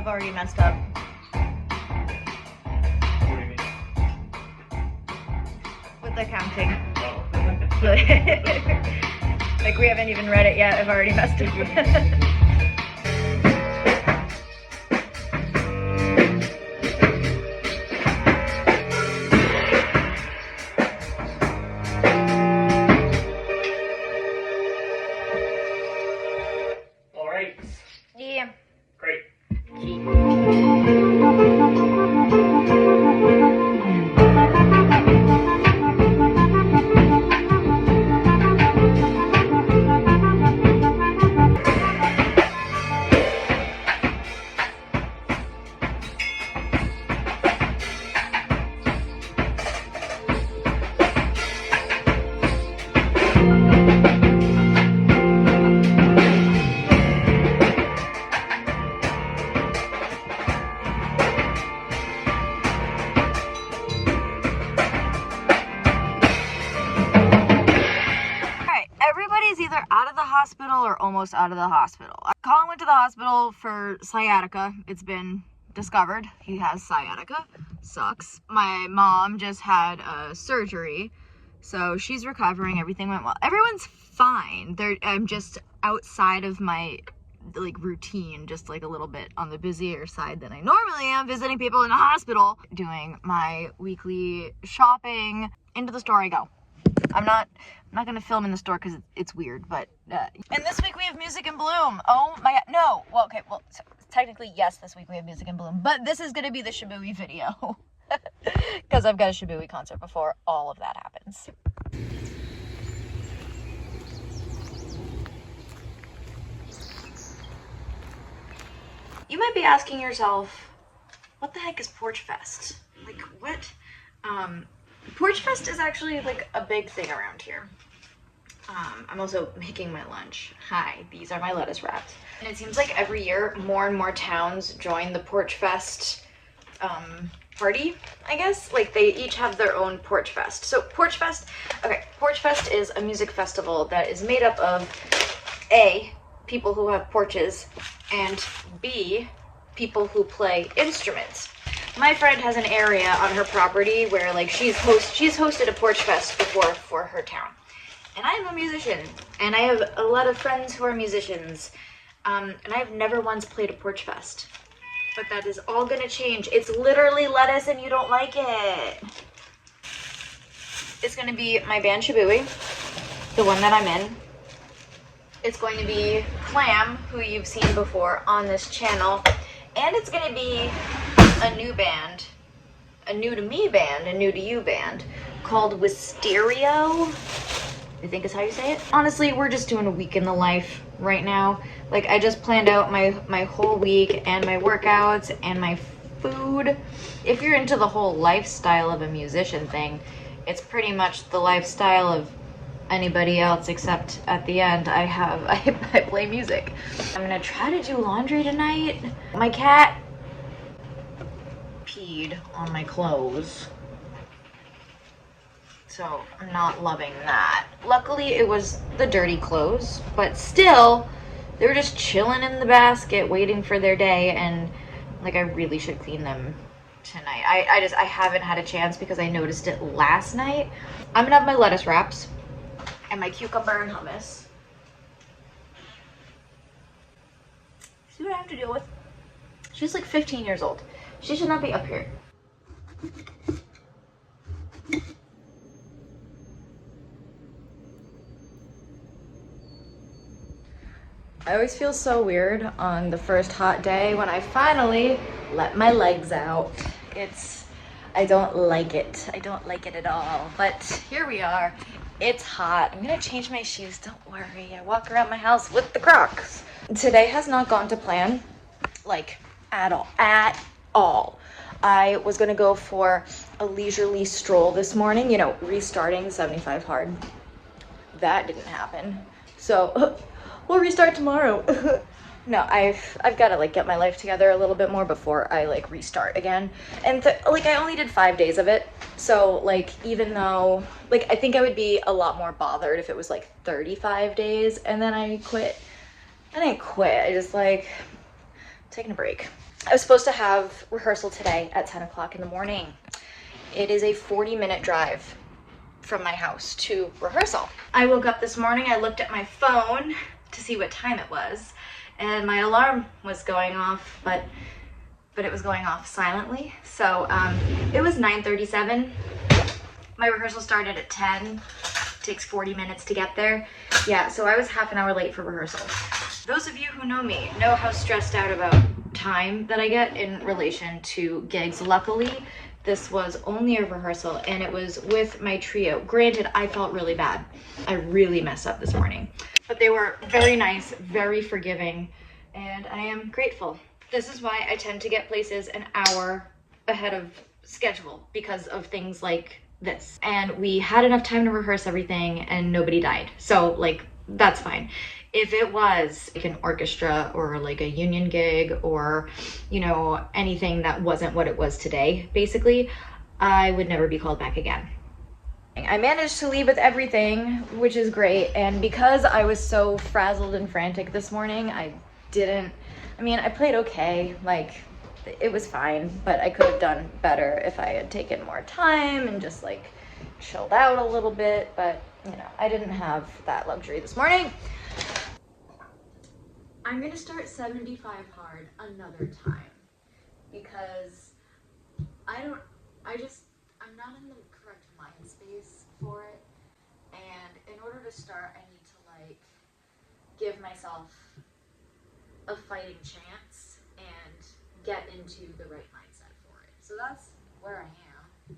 I've already messed up. What do you mean? With the counting. Oh. Like we haven't even read it yet, I've already messed up. All right. Yeah. Great. Everybody's either out of the hospital or almost out of the hospital. Colin went to the hospital for sciatica. It's been discovered he has sciatica. Sucks. My mom just had surgery, so she's recovering. Everything went well. Everyone's fine. I'm just outside of my like routine, just like a little bit on the busier side than I normally am, visiting people in the hospital, doing my weekly shopping. Into the store I go. I'm not gonna film in the store because it's weird, but and this week we have Music in Bloom. Oh my god, no. Well, okay, well, so technically yes, this week we have Music in Bloom, but this is gonna be the Shibui video because I've got a Shibui concert before all of that happens. You might be asking yourself, what the heck is Porch-Fest? Like, what? Porch-Fest is actually like a big thing around here. I'm also making my lunch. Hi, these are my lettuce wraps. And it seems like every year more and more towns join the Porch-Fest party, I guess. Like they each have their own Porch-Fest. So Porch-Fest, okay, Porch-Fest is a music festival that is made up of A, people who have porches, and B, people who play instruments. My friend has an area on her property where like she's hosted a Porch-Fest before for her town. And I am a musician, and I have a lot of friends who are musicians, and I've never once played a Porch-Fest. But that is all gonna change. It's literally lettuce and you don't like it. It's gonna be my band Shibui, the one that I'm in. It's going to be Clam, who you've seen before on this channel, and it's gonna be a new band, a new to me band, a new to you band, called Wisterio, I think is how you say it. Honestly, we're just doing a week in the life right now. Like, I just planned out my whole week and my workouts and my food. If you're into the whole lifestyle of a musician thing, it's pretty much the lifestyle of anybody else, except at the end I play music. I'm gonna try to do laundry tonight. My cat peed on my clothes, so I'm not loving that. Luckily it was the dirty clothes, but still they were just chilling in the basket waiting for their day, and like I really should clean them tonight. I haven't had a chance because I noticed it last night. I'm gonna have my lettuce wraps and my cucumber and hummus. See what I have to deal with? She's like 15 years old. She should not be up here. I always feel so weird on the first hot day when I finally let my legs out. I don't like it. I don't like it at all. But here we are. It's hot. I'm gonna change my shoes, don't worry. I walk around my house with the Crocs. Today has not gone to plan, like at all. I was gonna go for a leisurely stroll this morning, you know, restarting 75 hard. That didn't happen. So we'll restart tomorrow. No, I've got to like get my life together a little bit more before I like restart again. And like I only did 5 days of it. So like, even though like, I think I would be a lot more bothered if it was like 35 days and then I quit. I didn't quit. I just like taking a break. I was supposed to have rehearsal today at 10 o'clock in the morning. It is a 40-minute drive from my house to rehearsal. I woke up this morning, I looked at my phone to see what time it was, and my alarm was going off, but it was going off silently. So it was 9:37. My rehearsal started at 10. It takes 40 minutes to get there. Yeah, so I was half an hour late for rehearsal. Those of you who know me know how stressed out about time that I get in relation to gigs. Luckily, this was only a rehearsal and it was with my trio. Granted, I felt really bad. I really messed up this morning. But they were very nice, very forgiving, and I am grateful. This is why I tend to get places an hour ahead of schedule, because of things like this. And we had enough time to rehearse everything and nobody died. So like, that's fine. If it was like an orchestra or like a union gig or, you know, anything that wasn't what it was today, basically, I would never be called back again. I managed to leave with everything, which is great. And because I was so frazzled and frantic this morning, I played okay, like it was fine, but I could have done better if I had taken more time and just like chilled out a little bit, but you know, I didn't have that luxury this morning. I'm gonna start 75 hard another time because I'm not in the correct mind space for it, and in order to start I need to like give myself a fighting chance and get into the right mindset for it. So that's where I am.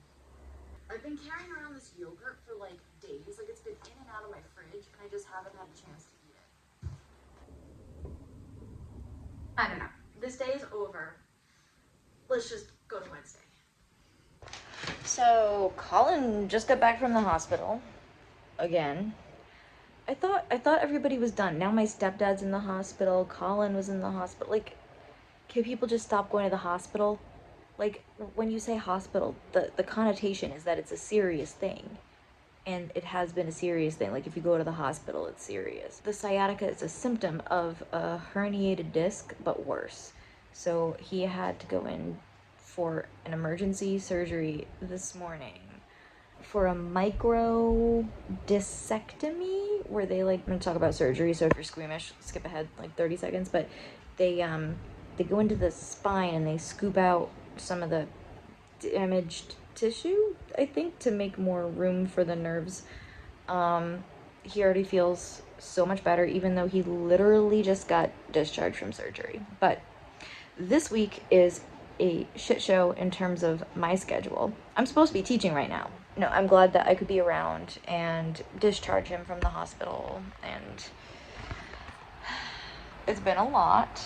I've been carrying around this yogurt for like days. Like it's been in and out of my fridge and I just haven't had a chance to eat it. I don't know. This day is over. Let's just go to Wednesday. So Colin just got back from the hospital again. I thought everybody was done. Now my stepdad's in the hospital. Colin was in the hospital. Like, can people just stop going to the hospital? Like, when you say hospital, the connotation is that it's a serious thing. And it has been a serious thing. Like, if you go to the hospital, it's serious. The sciatica is a symptom of a herniated disc, but worse. So he had to go in for an emergency surgery this morning for a micro discectomy, where they like, I'm gonna talk about surgery, so if you're squeamish, skip ahead like 30 seconds, but they go into the spine and they scoop out some of the damaged tissue, I think, to make more room for the nerves. He already feels so much better, even though he literally just got discharged from surgery. But this week is a shit show in terms of my schedule. I'm supposed to be teaching right now. No, I'm glad that I could be around and discharge him from the hospital, and it's been a lot,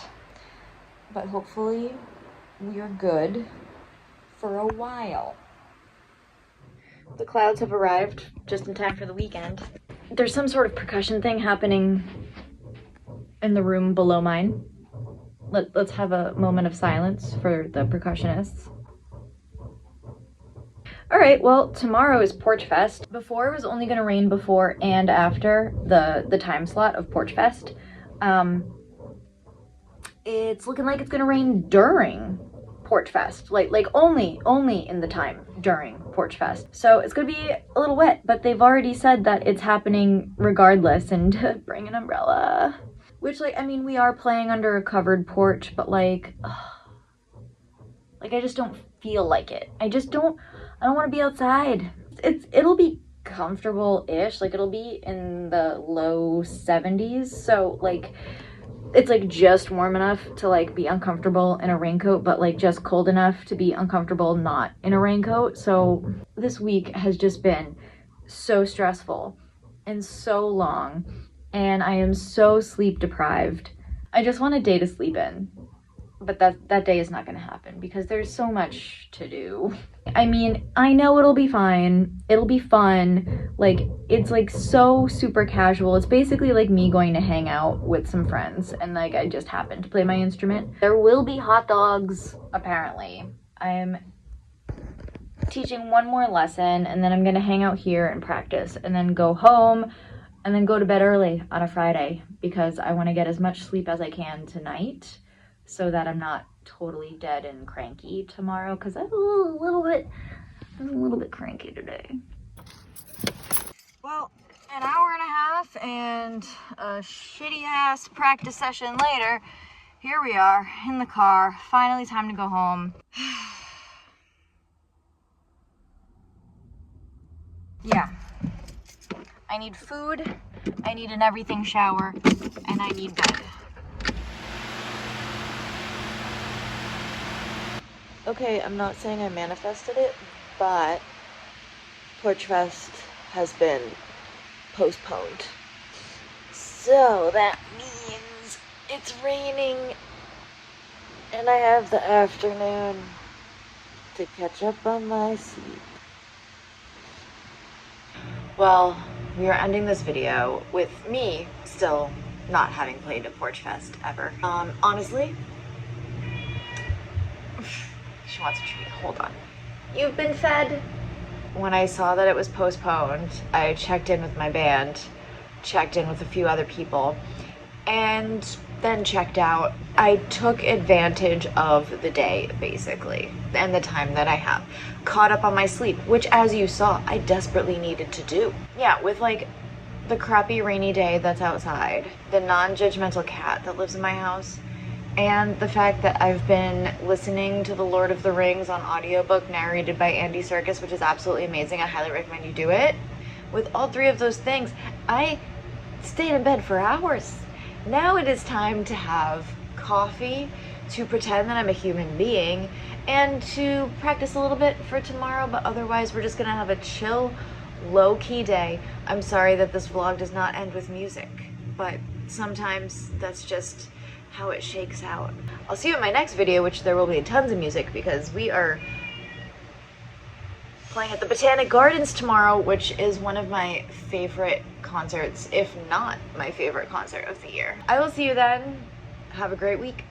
but hopefully we're good for a while. The clouds have arrived just in time for the weekend. There's some sort of percussion thing happening in the room below mine. Let's have a moment of silence for the percussionists. All right, well, tomorrow is Porch-Fest. Before, it was only going to rain before and after the time slot of Porch-Fest. It's looking like it's going to rain during Porch-Fest, like only in the time during Porch-Fest. So it's going to be a little wet, but they've already said that it's happening regardless, and bring an umbrella. Which, like, I mean, we are playing under a covered porch, but like I just don't feel like it. I don't want to be outside. It'll be comfortable-ish, like it'll be in the low 70s, so like it's like just warm enough to like be uncomfortable in a raincoat, but like just cold enough to be uncomfortable not in a raincoat. So this week has just been so stressful and so long, and I am so sleep deprived. I just want a day to sleep in. But that day is not going to happen because there's so much to do. I mean, I know it'll be fine. It'll be fun. Like, it's like so super casual. It's basically like me going to hang out with some friends and like I just happen to play my instrument. There will be hot dogs, apparently. I'm teaching one more lesson and then I'm going to hang out here and practice and then go home and then go to bed early on a Friday because I want to get as much sleep as I can tonight, so that I'm not totally dead and cranky tomorrow because I'm a little bit cranky today. Well, an hour and a half and a shitty ass practice session later, here we are in the car. Finally time to go home. Yeah. I need food, I need an everything shower, and I need bed. Okay, I'm not saying I manifested it, but Porch-Fest has been postponed. So that means it's raining and I have the afternoon to catch up on my sleep. Well, we are ending this video with me still not having played at Porch-Fest ever. Honestly, she wants a treat. Hold on. You've been fed. When I saw that it was postponed, I checked in with my band, checked in with a few other people, and then checked out. I took advantage of the day, basically, and the time that I have. Caught up on my sleep, which, as you saw, I desperately needed to do. Yeah, with like the crappy rainy day that's outside, the non-judgmental cat that lives in my house, and the fact that I've been listening to The Lord of the Rings on audiobook narrated by Andy Serkis, which is absolutely amazing. I highly recommend you do it. With all three of those things, I stayed in bed for hours. Now it is time to have coffee, to pretend that I'm a human being, and to practice a little bit for tomorrow, but otherwise we're just gonna have a chill, low-key day. I'm sorry that this vlog does not end with music, but sometimes that's just how it shakes out. I'll see you in my next video, which there will be tons of music because we are playing at the Botanic Gardens tomorrow, which is one of my favorite concerts, if not my favorite concert of the year. I will see you then. Have a great week.